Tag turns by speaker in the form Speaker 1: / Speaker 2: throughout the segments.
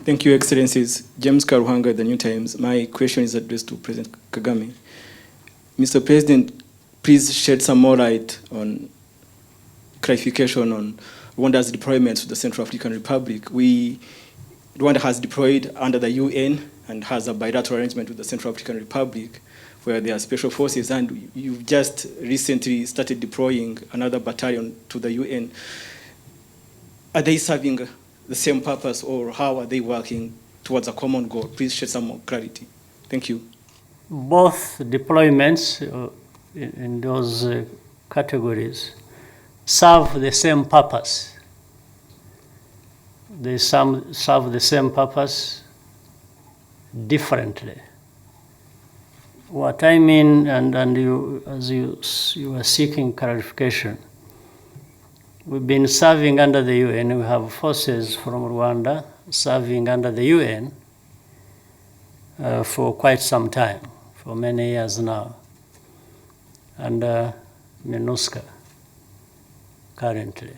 Speaker 1: Thank you, Excellencies. James Karuhanga, The New Times. My question is addressed to President Kagame. Mr. President, please shed some more light on clarification on Rwanda's deployment to the Central African Republic. Rwanda has deployed under the UN and has a bilateral arrangement with the Central African Republic where there are special forces, and you've just recently started deploying another battalion to the UN. Are they serving the same purpose, or how are they working towards a common goal? Please shed some more clarity. Thank you.
Speaker 2: Both deployments in those categories serve the same purpose. They serve the same purpose differently. What I mean, and you, as you are seeking clarification, we've been serving under the UN. We have forces from Rwanda serving under the UN for quite some time, for many years now, under MINUSCA currently.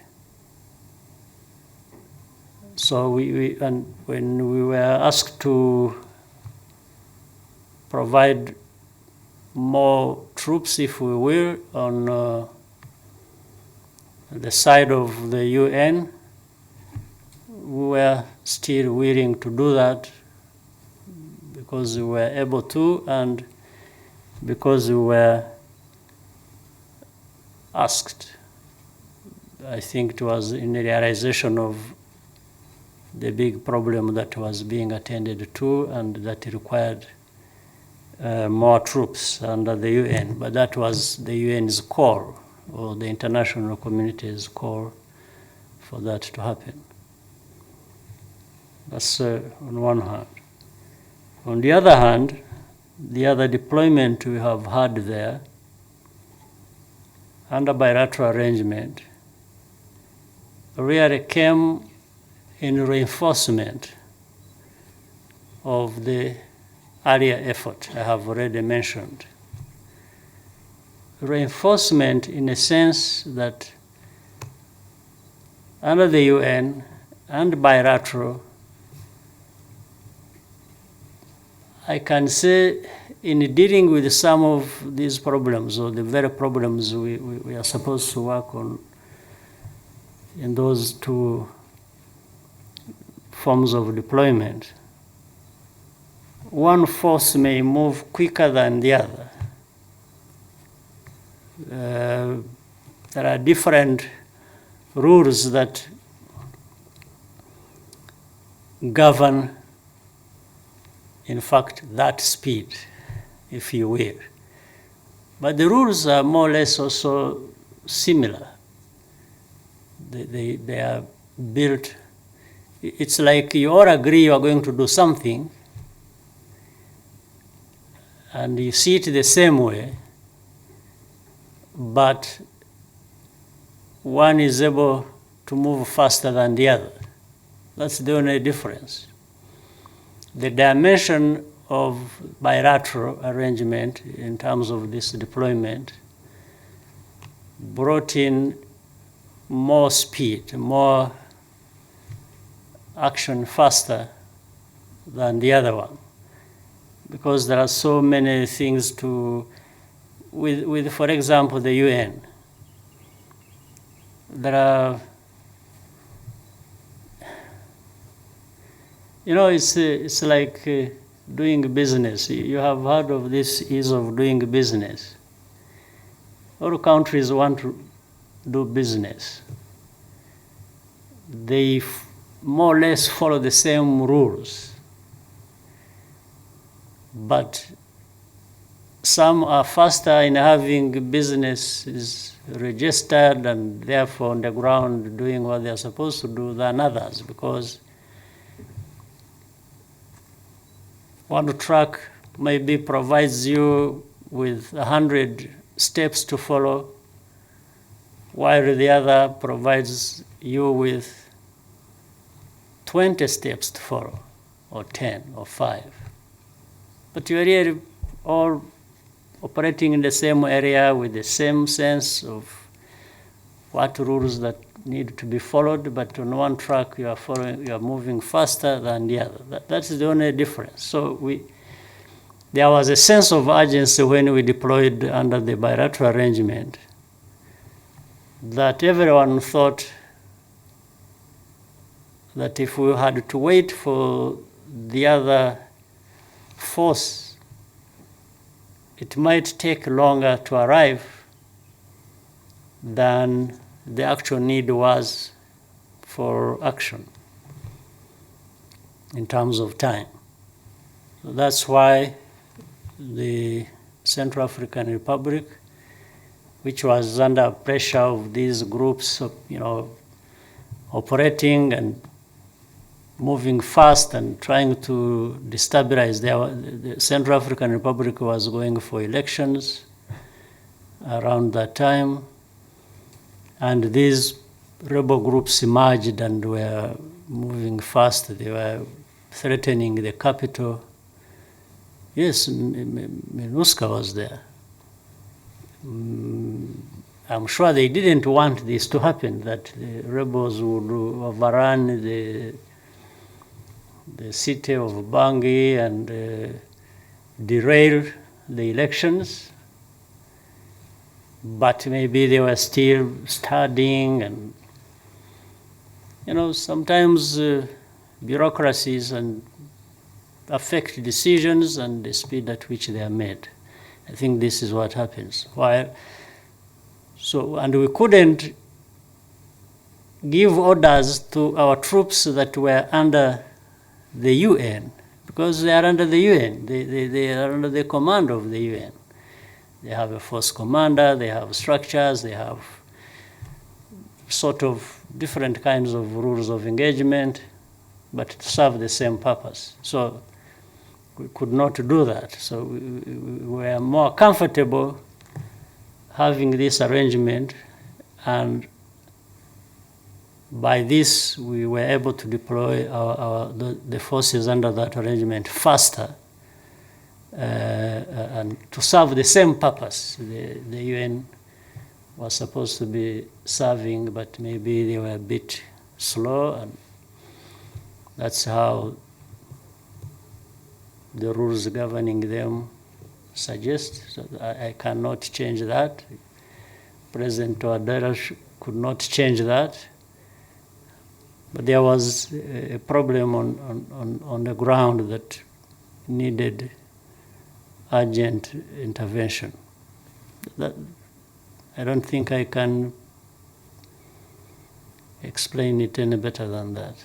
Speaker 2: So and when we were asked to provide more troops, if we will, on the side of the UN, we were still willing to do that because we were able to and because we were asked. I think it was in the realization of the big problem that was being attended to and that required more troops under the UN, but that was the UN's call, or the international community's call for that to happen. That's on one hand. On the other hand, the other deployment we have had there, under bilateral arrangement, really came in reinforcement of the earlier effort I have already mentioned. Reinforcement in a sense that under the UN and bilateral, I can say in dealing with some of these problems, or the very problems we are supposed to work on in those two forms of deployment, one force may move quicker than the other. There are different rules that govern, in fact, that speed, if you will. But the rules are more or less also similar. They are built. It's like you all agree you are going to do something, and you see it the same way, but one is able to move faster than the other. That's the only difference. The dimension of bilateral arrangement in terms of this deployment brought in more speed, more action faster than the other one, because there are so many things to, with for example, the UN. There are, you know, it's like doing business. You have heard of this ease of doing business. All countries want to do business. They more or less follow the same rules, but some are faster in having businesses registered and therefore on the ground doing what they're supposed to do than others, because one truck maybe provides you with 100 steps to follow, while the other provides you with 20 steps to follow, or 10, or 5. But you are really all operating in the same area with the same sense of what rules that need to be followed, but on one track you are moving faster than the other. That's the only difference. So there was a sense of urgency when we deployed under the bilateral arrangement that everyone thought that if we had to wait for the other force, it might take longer to arrive than the actual need was for action in terms of time. So that's why the Central African Republic, which was under pressure of these groups, operating and moving fast and trying to destabilize. The Central African Republic was going for elections around that time, and these rebel groups emerged and were moving fast. They were threatening the capital. Yes, MINUSCA was there. I'm sure they didn't want this to happen, that the rebels would overrun the city of Bangui and derail the elections. But maybe they were still studying, and sometimes bureaucracies and affect decisions and the speed at which they are made. I think this is what happens. And we couldn't give orders to our troops that were under the UN, because they are under the UN. They are under the command of the UN. They have a force commander, they have structures, they have sort of different kinds of rules of engagement, but to serve the same purpose. So we could not do that. So we were more comfortable having this arrangement, and by this we were able to deploy the forces under that arrangement faster and to serve the same purpose. The UN was supposed to be serving, but maybe they were a bit slow, and that's how the rules governing them suggest. So I cannot change that. President Touadera could not change that. But there was a problem on the ground that needed urgent intervention. I don't think I can explain it any better than that.